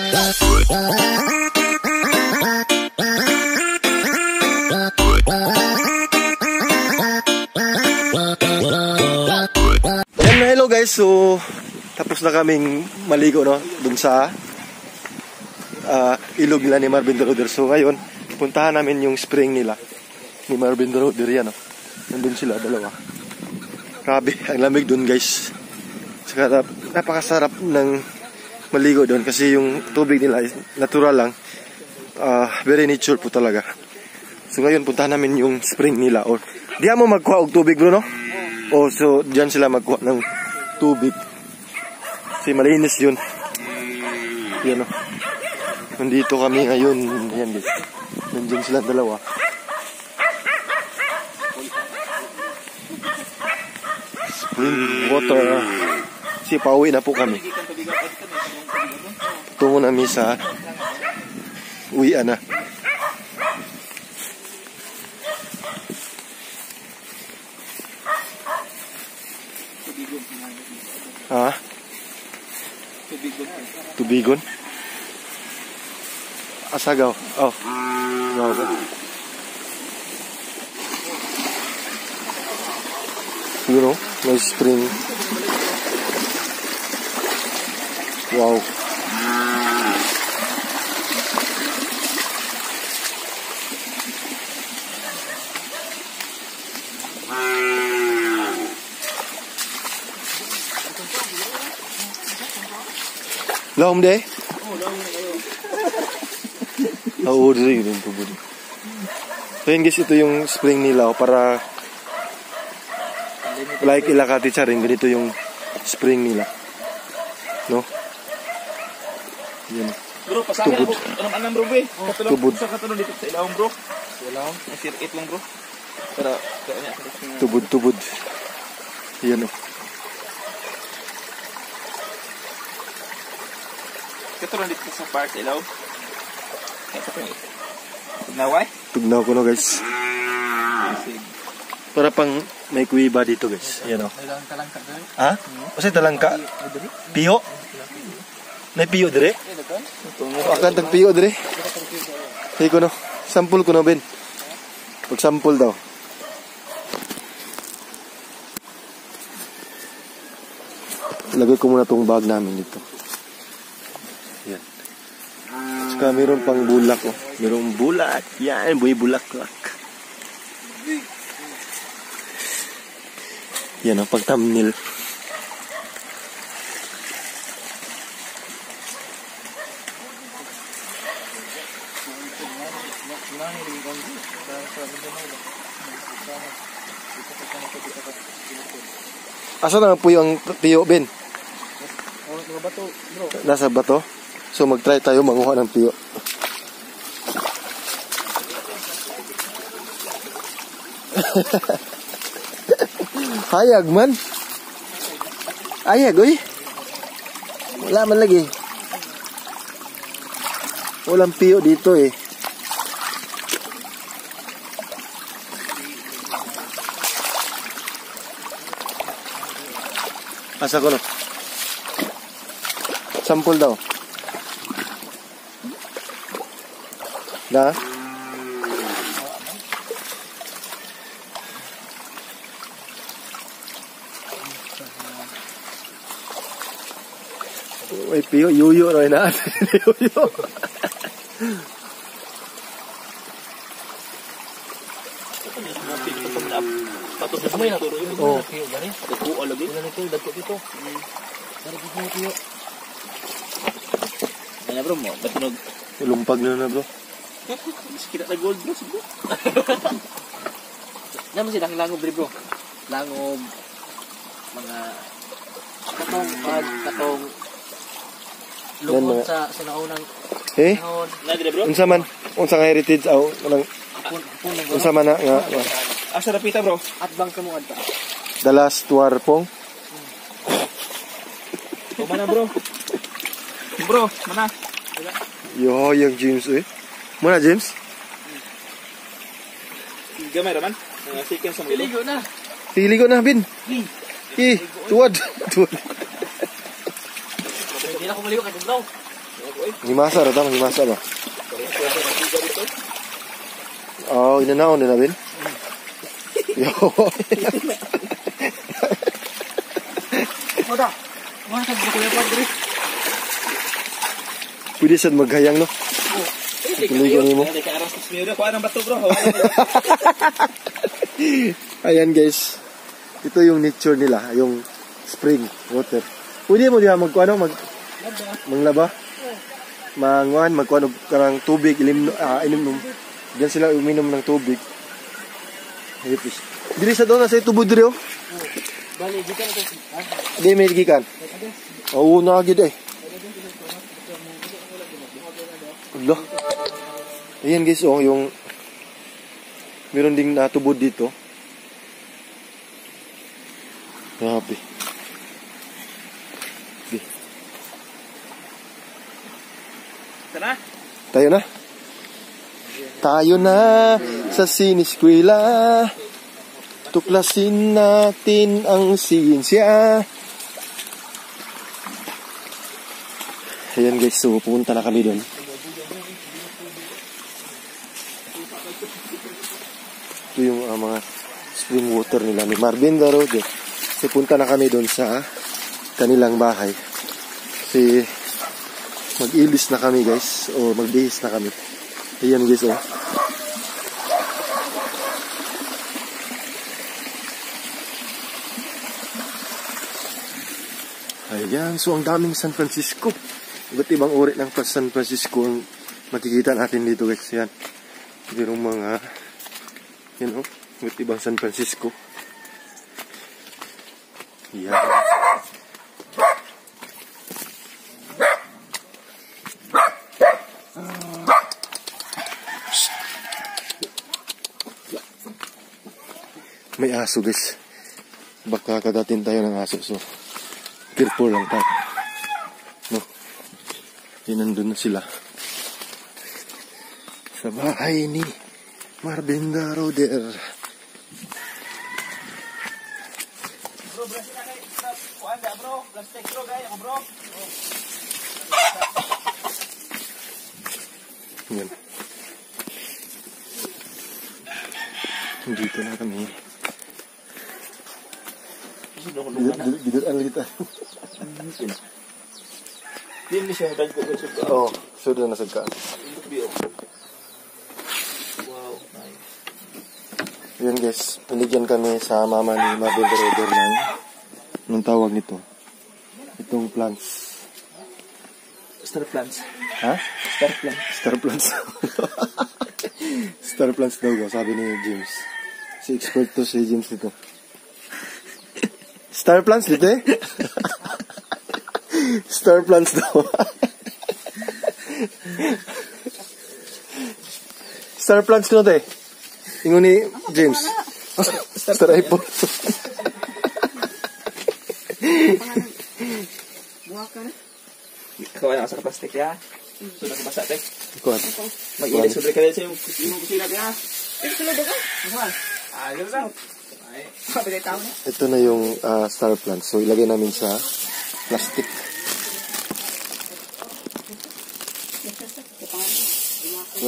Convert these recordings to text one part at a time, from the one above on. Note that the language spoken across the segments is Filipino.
Hello guys, so tapos na kaming maligo no dun sa ilog nila ni Marvin Roder. So ngayon, puntahan namin yung spring nila ni Marvin Roder yan no. Nandun sila, dalawa. Grabe, ang lamig dun guys. Saka napakasarap ng maligo dun kasi yung tubig nila is natural lang. Very nature po talaga. So ngayon, puntahan namin yung spring nila. Or diyan mo magkuha og tubig bro no? O so diyan sila magkuha ng tubig. Kasi malinis yun. Yan o. Nandito kami ngayon. Yan guys. Nandiyan sila dalawa. Spring water. Kasi pauwi na po kami. Tungo namin sa uwian na. Ha? Tubigon? Asagaw. Oh. Wow. Siguro, may spring. Wow. Lahom deh? Oo, dito yun po. So yun guys, ito yung spring nila para like Ilakati Charing, ganito yung spring nila. No? Yan. Bro, pasahin na bro. Anong bro be? Tubod. Sa katulong dito sa ilawang bro. Sa ilawang? Nasir 8 lang bro. Para kaya tubod. Yan o. Katulong dito sa park sa ilaw. Tugnaway? Tugnaw ko no guys. Para pang may kuiba dito guys. Yan o. Ha? Kasi talangka. Piyo? May piyo dire? Akan tag piyo dire. Hey ko no. Sampul ko no Ben. Pag sampul daw. Lagay ko muna tong bag namin dito. Yan. Saka meron pang bulak oh. Merong bulak. Yan, buhay bulaklak. Yan ang pag thumbnail. Asa na po yung piyo, Ben? Nasa bato? So mag-try tayo manguha ng piyo. Hayag man. Hayag, oy. Wala man lagi. Walang piyo dito eh. Asa ko no? Sampul daw. Da? Uy, piyo, yuyo rin na. Yuyo. Patut na samay na turo yun. Oo. Dagko alagi. Dagko dito. Ano bro mo? Batunog. Lumpag na bro. Kita na gold bro. Siguro. Naman silang langob bro. Langob. Mga katong lungkot sa sinaunang unsa man unsa nga heritage aw kanang unsa man na nga asa rapita bro at bang kamo adta Dalas Tuarpong mana bro mana yo yung James eh mana James gamay raman second sa piligo na bin tuwad hindi na ko maligo kay Tugnaw Himasa ra tama, himasa ba? Oh, inanaon na bin. Yo. Moda. Masa bukuya pa diri. Pwede sad maghayang no. Tuloy ko nimo. Ay, ka aras sa miuda, kuha ng bato bro. Ayan guys. Ito yung nature nila, yung spring water. Pwede mo diha magkuano manglaba. Magkuano karang tubig inom diyan sila uminom ng tubig. Ayos. Diri sa doon sa tubod diri oh. Bali gikan ko. Di may gikan. Oo na gid eh. Allah. Ayan guys oh, yung meron ding natubod dito. Grabe. Tara. Tayo na. Tayo na sa siniskwela. Tuklasin natin ang siyensya. Ayan guys, so pupunta na kami doon. Ito yung mga spring water nila ni Marvin Road. So punta na kami doon sa kanilang bahay. Kasi mag-ilis na kami guys, o magbihis na kami. Ayan guys oh. Ayan, so ang daming San Francisco. Iba't ibang uri ng San Francisco ang makikita natin dito guys. Yan. Merong mga, yan oh, iba't ibang San Francisco. Yan. May aso guys. Baka kadatin tayo ng aso. So, careful lang tayo. No? Yan, nandun na sila. Sa bahay ni Marvin Roder. Bro, brush na kay. Kuan da bro. Plastic bro gay ako bro. Yan. Dito na kami. Giduran lagi tayo. Hindi siya dagko ko sa. Oo, sudah na sa kaan. Wow, nice. Yan guys, pinigyan kami sa mama ni Marvin Roder ng tawag nito. Itong plants. Star plants. Ha? Star plants. Star plants. Star plants daw ko, sabi ni James. Si expert to si James nito. Star plants dito eh? Star plants daw. Star plants ko na eh. Ingo ni James. Star iPhone. Buha ka na. Ikaw na sa plastic ya. Sudah kebasa teh. Kuat. Mag-ilis sobre ka sa yung kusina ya. Ito ba ka? Ano? Ah, ganun sa. Ay, kapag tao na. Ito na yung star plants. So ilagay namin sa plastic.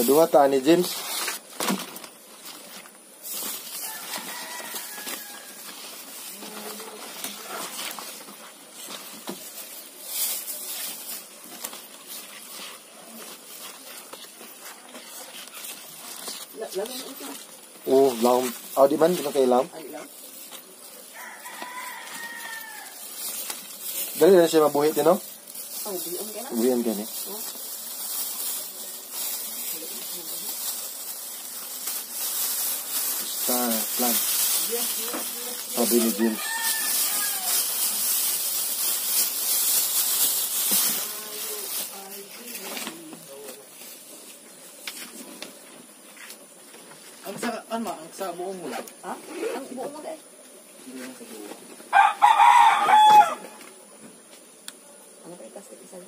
Dua ta ni James. Oh, lam. Oh, di man kay lam. Dali na siya mabuhit no? Oh, buong ka na. Buhian ka ni. Star plant. Sabi ni James. Ang sa buong mo. Ha? Ang buong mo guys. Ano ba itas isa?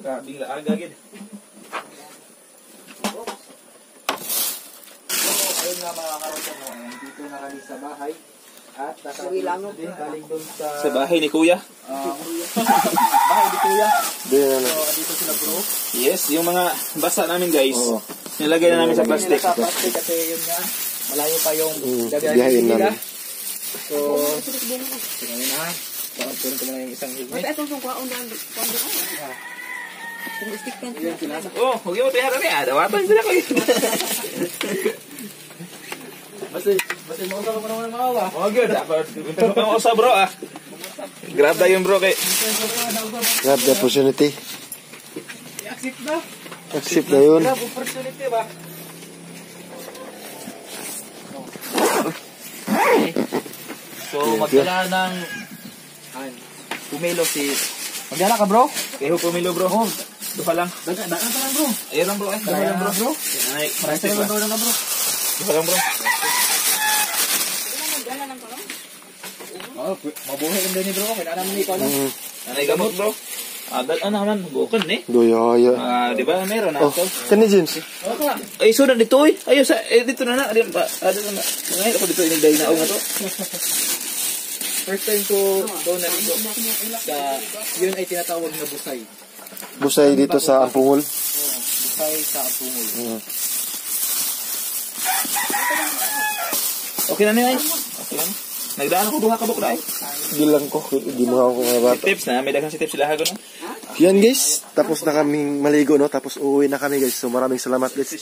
Grabing laaga gid. Ayun nga mga karoon mo, dito na kami sa bahay. At Uwi lang no. galing doon Sa bahay ni Kuya. bahay ni Kuya. Di na So, dito sila bro. Yes, yung mga basa namin guys. Oo. Nilagay na namin sa plastic. Sa plastic kasi yun nga. Malayo pa yung biyahin gabiyahin nila. namin. So, tingnan nyo na. Turin ko muna yung isang Basta helmet. itong sungkwaon na kuando ka. Kung stick pen. Oh, huwag mo tihara niya. Dawatan sila ko yun. Basta mausap ko naman ng mga Oh, good. Ito kang usa bro ah. Grab na yun bro kay. Grab the opportunity. accept na. Accept na yun. Grab opportunity ba? So, magdala ng pumilo si... Magdala ka bro? Kayo pumilo bro. Duha lang. Daan ka lang bro. Ayun lang bro. Duha lang bro. bro. Ay, Maraming ba? bro na bro. Duha lang bro. Magdala ng kolong. Oh, mabuhay lang din ni bro. Kaya naman ni ikaw na. Anay gamot bro. Adal ano man bukan eh. Doya. Di ba meron na Oh, to? kani James. Ay so na dito eh. Ayo sa dito na na. Dito na. Ngayon ako dito inigday na nga to. First time ko doon na dito. Yun ay tinatawag na busay. Busay dito sa Ampungol. Busay sa Apungol. Okay na niya. Okay lang. Nagdaan ako duha ka bukla eh. Gilang ko, di mo ako mga bata. Tips na, may daghang si tips sila hago no. Yan guys, tapos na kaming maligo no, tapos uuwi na kami guys. So maraming salamat guys.